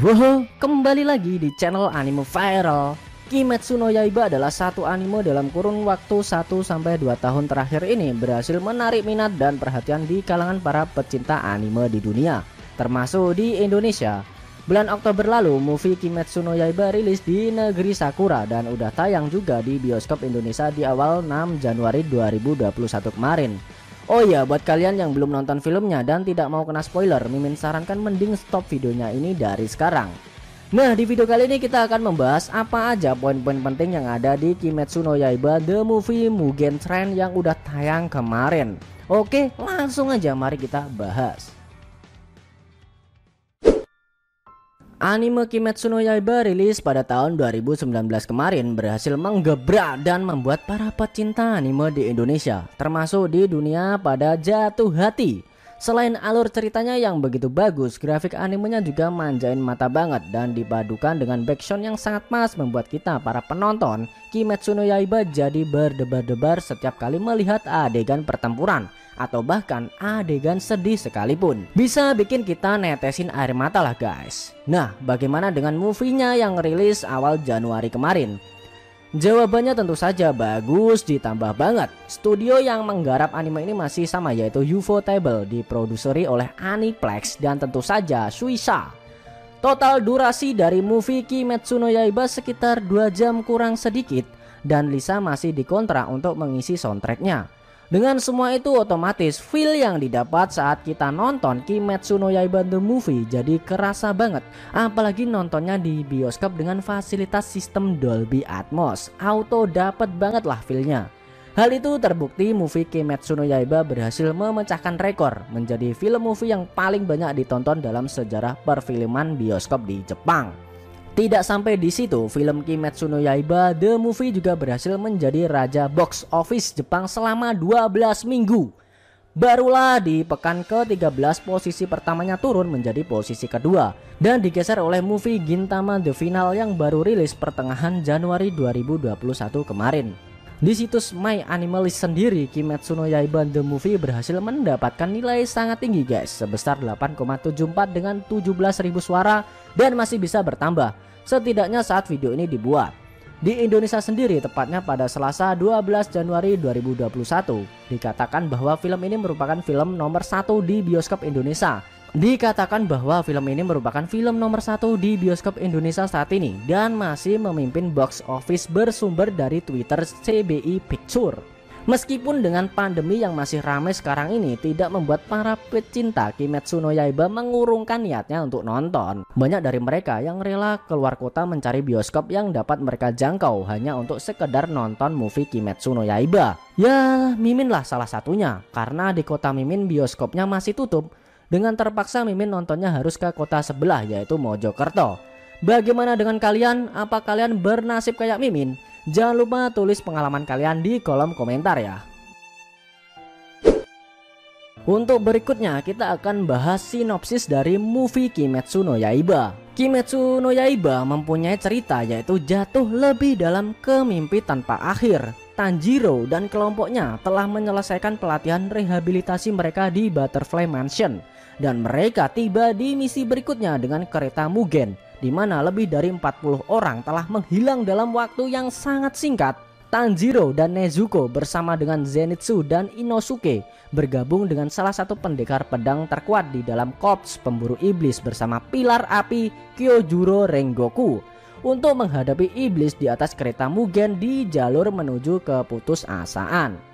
Wow, kembali lagi di channel Anime Viral. Kimetsu no Yaiba adalah satu anime dalam kurun waktu 1-2 tahun terakhir ini berhasil menarik minat dan perhatian di kalangan para pecinta anime di dunia, termasuk di Indonesia. Bulan Oktober lalu, movie Kimetsu no Yaiba rilis di negeri Sakura dan udah tayang juga di bioskop Indonesia di awal 6 Januari 2021 kemarin. Oh iya, buat kalian yang belum nonton filmnya dan tidak mau kena spoiler, Mimin sarankan mending stop videonya ini dari sekarang. Nah, di video kali ini kita akan membahas apa aja poin-poin penting yang ada di Kimetsu no Yaiba The Movie Mugen Train yang udah tayang kemarin. Oke, langsung aja mari kita bahas. Anime Kimetsu no Yaiba rilis pada tahun 2019 kemarin berhasil menggebrak dan membuat para pecinta anime di Indonesia, termasuk di dunia, pada jatuh hati. Selain alur ceritanya yang begitu bagus, grafik animenya juga manjain mata banget dan dipadukan dengan backsound yang sangat pas membuat kita para penonton Kimetsu no Yaiba jadi berdebar-debar setiap kali melihat adegan pertempuran atau bahkan adegan sedih sekalipun. Bisa bikin kita netesin air mata lah guys. Nah, bagaimana dengan movie-nya yang rilis awal Januari kemarin? Jawabannya tentu saja bagus ditambah banget. Studio yang menggarap anime ini masih sama, yaitu Ufotable, diproduseri oleh Aniplex dan tentu saja Shueisha. Total durasi dari movie Kimetsu no Yaiba sekitar 2 jam kurang sedikit, dan Lisa masih dikontrak untuk mengisi soundtracknya. Dengan semua itu otomatis feel yang didapat saat kita nonton Kimetsu no Yaiba The Movie jadi kerasa banget. Apalagi nontonnya di bioskop dengan fasilitas sistem Dolby Atmos, auto dapet banget lah feelnya. Hal itu terbukti movie Kimetsu no Yaiba berhasil memecahkan rekor menjadi film movie yang paling banyak ditonton dalam sejarah perfilman bioskop di Jepang. Tidak sampai di situ, film Kimetsu no Yaiba The Movie juga berhasil menjadi raja box office Jepang selama 12 minggu. Barulah di pekan ke-13 posisi pertamanya turun menjadi posisi kedua dan digeser oleh movie Gintama The Final yang baru rilis pertengahan Januari 2021 kemarin. Di situs My Animalist sendiri, Kimetsu no Yaiba The Movie berhasil mendapatkan nilai sangat tinggi guys, sebesar 8,74 dengan 17.000 suara dan masih bisa bertambah setidaknya saat video ini dibuat. Di Indonesia sendiri, tepatnya pada Selasa 12 Januari 2021, dikatakan bahwa film ini merupakan film nomor 1 di bioskop Indonesia. Dikatakan bahwa film ini merupakan film nomor 1 di bioskop Indonesia saat ini dan masih memimpin box office bersumber dari Twitter CBI Picture. Meskipun dengan pandemi yang masih ramai sekarang ini tidak membuat para pecinta Kimetsu no Yaiba mengurungkan niatnya untuk nonton. Banyak dari mereka yang rela keluar kota mencari bioskop yang dapat mereka jangkau hanya untuk sekedar nonton movie Kimetsu no Yaiba. Ya, Mimin lah salah satunya, karena di kota Mimin bioskopnya masih tutup. Dengan terpaksa Mimin nontonnya harus ke kota sebelah, yaitu Mojokerto. Bagaimana dengan kalian? Apa kalian bernasib kayak Mimin? Jangan lupa tulis pengalaman kalian di kolom komentar ya. Untuk berikutnya kita akan bahas sinopsis dari movie Kimetsu no Yaiba. Kimetsu no Yaiba mempunyai cerita yaitu jatuh lebih dalam ke mimpi tanpa akhir. Tanjiro dan kelompoknya telah menyelesaikan pelatihan rehabilitasi mereka di Butterfly Mansion dan mereka tiba di misi berikutnya dengan kereta Mugen, di mana lebih dari 40 orang telah menghilang dalam waktu yang sangat singkat. Tanjiro dan Nezuko bersama dengan Zenitsu dan Inosuke bergabung dengan salah satu pendekar pedang terkuat di dalam korps pemburu iblis bersama pilar api Kyojuro Rengoku untuk menghadapi iblis di atas kereta Mugen di jalur menuju keputusasaan.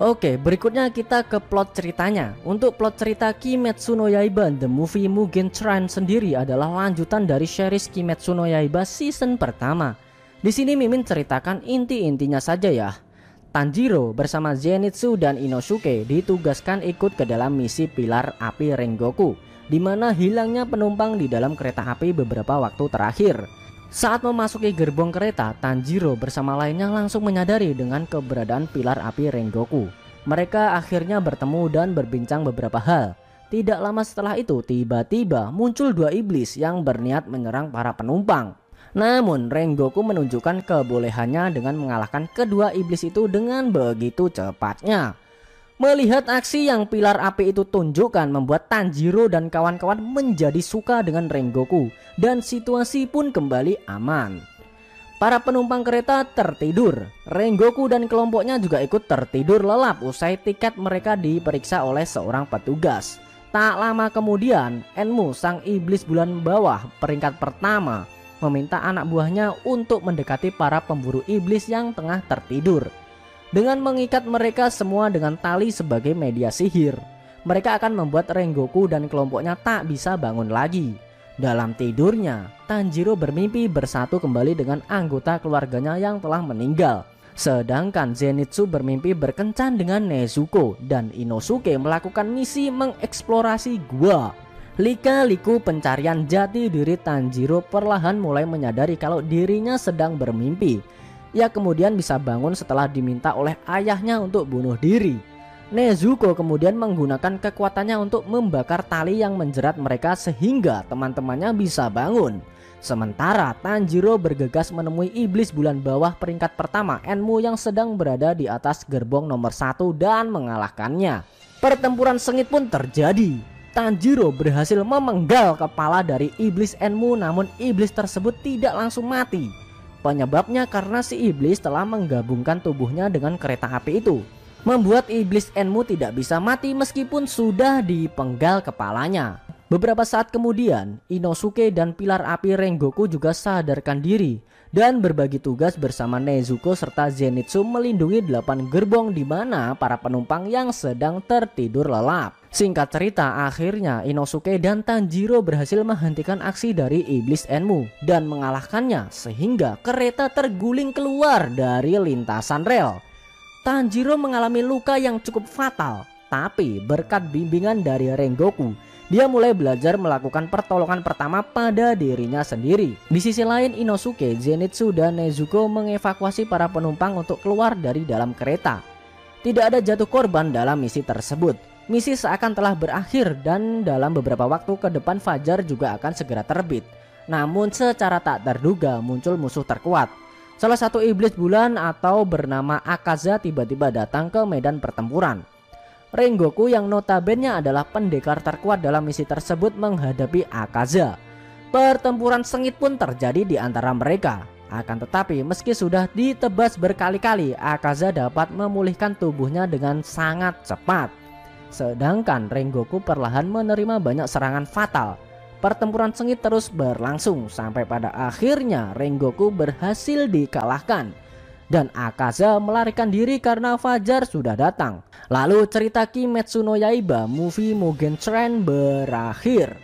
Oke, berikutnya kita ke plot ceritanya. Untuk plot cerita Kimetsu no Yaiba The Movie Mugen Train sendiri adalah lanjutan dari series Kimetsu no Yaiba season pertama. Di sini Mimin ceritakan inti-intinya saja ya. Tanjiro bersama Zenitsu dan Inosuke ditugaskan ikut ke dalam misi pilar api Rengoku, di mana hilangnya penumpang di dalam kereta api beberapa waktu terakhir. Saat memasuki gerbong kereta, Tanjiro bersama lainnya langsung menyadari dengan keberadaan pilar api Rengoku. Mereka akhirnya bertemu dan berbincang beberapa hal. Tidak lama setelah itu, tiba-tiba muncul 2 iblis yang berniat menyerang para penumpang. Namun Rengoku menunjukkan kebolehannya dengan mengalahkan kedua iblis itu dengan begitu cepatnya. Melihat aksi yang pilar api itu tunjukkan membuat Tanjiro dan kawan-kawan menjadi suka dengan Rengoku dan situasi pun kembali aman. Para penumpang kereta tertidur. Rengoku dan kelompoknya juga ikut tertidur lelap usai tiket mereka diperiksa oleh seorang petugas. Tak lama kemudian, Enmu sang iblis bulan bawah peringkat pertama meminta anak buahnya untuk mendekati para pemburu iblis yang tengah tertidur. Dengan mengikat mereka semua dengan tali sebagai media sihir, mereka akan membuat Rengoku dan kelompoknya tak bisa bangun lagi. Dalam tidurnya, Tanjiro bermimpi bersatu kembali dengan anggota keluarganya yang telah meninggal. Sedangkan Zenitsu bermimpi berkencan dengan Nezuko dan Inosuke melakukan misi mengeksplorasi gua. Lika-liku pencarian jati diri Tanjiro perlahan mulai menyadari kalau dirinya sedang bermimpi. Ia kemudian bisa bangun setelah diminta oleh ayahnya untuk bunuh diri. Nezuko kemudian menggunakan kekuatannya untuk membakar tali yang menjerat mereka sehingga teman-temannya bisa bangun. Sementara Tanjiro bergegas menemui iblis bulan bawah peringkat pertama Enmu yang sedang berada di atas gerbong nomor 1 dan mengalahkannya. Pertempuran sengit pun terjadi. Tanjiro berhasil memenggal kepala dari iblis Enmu, namun iblis tersebut tidak langsung mati. Penyebabnya karena si iblis telah menggabungkan tubuhnya dengan kereta api itu, membuat iblis Enmu tidak bisa mati meskipun sudah dipenggal kepalanya. Beberapa saat kemudian, Inosuke dan pilar api Rengoku juga sadarkan diri dan berbagi tugas bersama Nezuko serta Zenitsu melindungi 8 gerbong di mana para penumpang yang sedang tertidur lelap. Singkat cerita, akhirnya Inosuke dan Tanjiro berhasil menghentikan aksi dari iblis Enmu dan mengalahkannya sehingga kereta terguling keluar dari lintasan rel. Tanjiro mengalami luka yang cukup fatal, tapi berkat bimbingan dari Rengoku, dia mulai belajar melakukan pertolongan pertama pada dirinya sendiri. Di sisi lain, Inosuke, Zenitsu, dan Nezuko mengevakuasi para penumpang untuk keluar dari dalam kereta. Tidak ada jatuh korban dalam misi tersebut. Misi seakan telah berakhir dan dalam beberapa waktu ke depan fajar juga akan segera terbit. Namun secara tak terduga muncul musuh terkuat. Salah satu iblis bulan atau bernama Akaza tiba-tiba datang ke medan pertempuran. Rengoku yang notabene adalah pendekar terkuat dalam misi tersebut menghadapi Akaza. Pertempuran sengit pun terjadi di antara mereka. Akan tetapi meski sudah ditebas berkali-kali, Akaza dapat memulihkan tubuhnya dengan sangat cepat. Sedangkan Rengoku perlahan menerima banyak serangan fatal. Pertempuran sengit terus berlangsung sampai pada akhirnya Rengoku berhasil dikalahkan. Dan Akaza melarikan diri karena fajar sudah datang. Lalu cerita Kimetsu no Yaiba movie Mugen Train berakhir.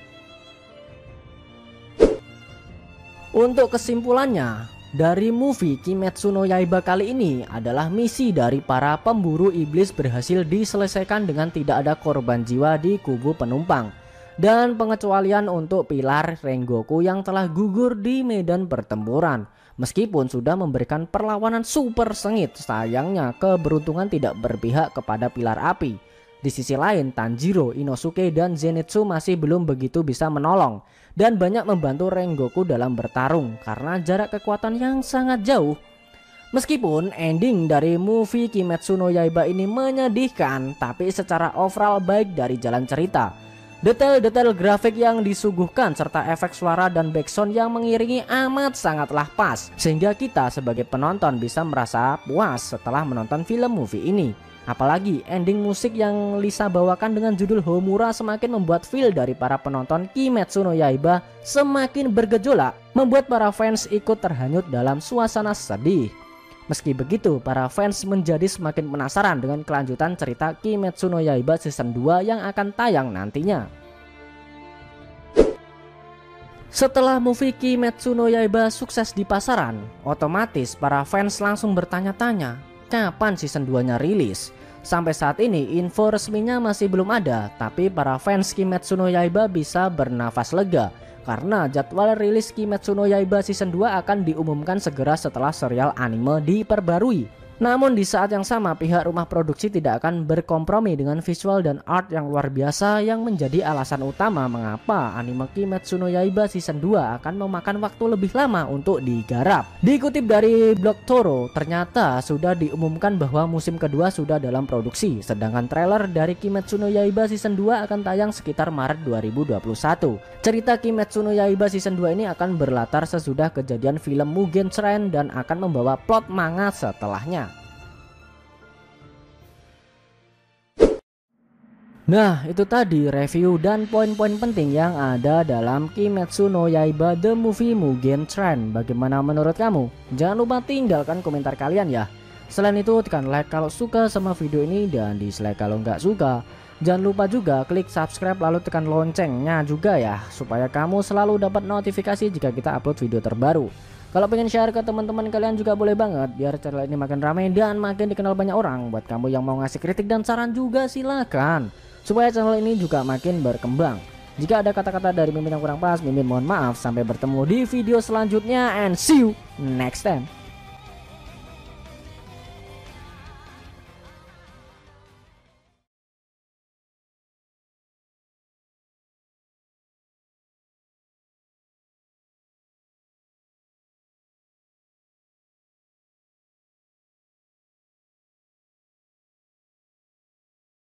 Untuk kesimpulannya, dari movie Kimetsu no Yaiba kali ini adalah misi dari para pemburu iblis berhasil diselesaikan dengan tidak ada korban jiwa di kubu penumpang. Dan pengecualian untuk pilar Rengoku yang telah gugur di medan pertempuran. Meskipun sudah memberikan perlawanan super sengit, sayangnya keberuntungan tidak berpihak kepada pilar api. Di sisi lain, Tanjiro, Inosuke, dan Zenitsu masih belum begitu bisa menolong dan banyak membantu Rengoku dalam bertarung karena jarak kekuatan yang sangat jauh. Meskipun ending dari movie Kimetsu no Yaiba ini menyedihkan, tapi secara overall baik dari jalan cerita. Detail-detail grafik yang disuguhkan serta efek suara dan backsound yang mengiringi amat sangatlah pas, sehingga kita sebagai penonton bisa merasa puas setelah menonton film movie ini. Apalagi ending musik yang Lisa bawakan dengan judul Homura semakin membuat feel dari para penonton Kimetsu no Yaiba semakin bergejolak, membuat para fans ikut terhanyut dalam suasana sedih. Meski begitu, para fans menjadi semakin penasaran dengan kelanjutan cerita Kimetsu no Yaiba season 2 yang akan tayang nantinya. Setelah movie Kimetsu no Yaiba sukses di pasaran, otomatis para fans langsung bertanya-tanya, kapan season 2-nya rilis? Sampai saat ini info resminya masih belum ada, tapi para fans Kimetsu no Yaiba bisa bernafas lega karena jadwal rilis Kimetsu no Yaiba season 2 akan diumumkan segera setelah serial anime diperbarui. Namun di saat yang sama pihak rumah produksi tidak akan berkompromi dengan visual dan art yang luar biasa yang menjadi alasan utama mengapa anime Kimetsu no Yaiba season 2 akan memakan waktu lebih lama untuk digarap. Dikutip dari blog Toro, ternyata sudah diumumkan bahwa musim kedua sudah dalam produksi, sedangkan trailer dari Kimetsu no Yaiba season 2 akan tayang sekitar Maret 2021. Cerita Kimetsu no Yaiba season 2 ini akan berlatar sesudah kejadian film Mugen Train dan akan membawa plot manga setelahnya. Nah, itu tadi review dan poin-poin penting yang ada dalam Kimetsu no Yaiba The Movie Mugen Train. Bagaimana menurut kamu? Jangan lupa tinggalkan komentar kalian ya. Selain itu tekan like kalau suka sama video ini dan dislike kalau nggak suka. Jangan lupa juga klik subscribe lalu tekan loncengnya juga ya, supaya kamu selalu dapat notifikasi jika kita upload video terbaru. Kalau pengen share ke teman-teman kalian juga boleh banget, biar channel ini makin ramai dan makin dikenal banyak orang. Buat kamu yang mau ngasih kritik dan saran juga silakan, supaya channel ini juga makin berkembang. Jika ada kata-kata dari Mimin yang kurang pas, Mimin mohon maaf. Sampai bertemu di video selanjutnya and see you next time.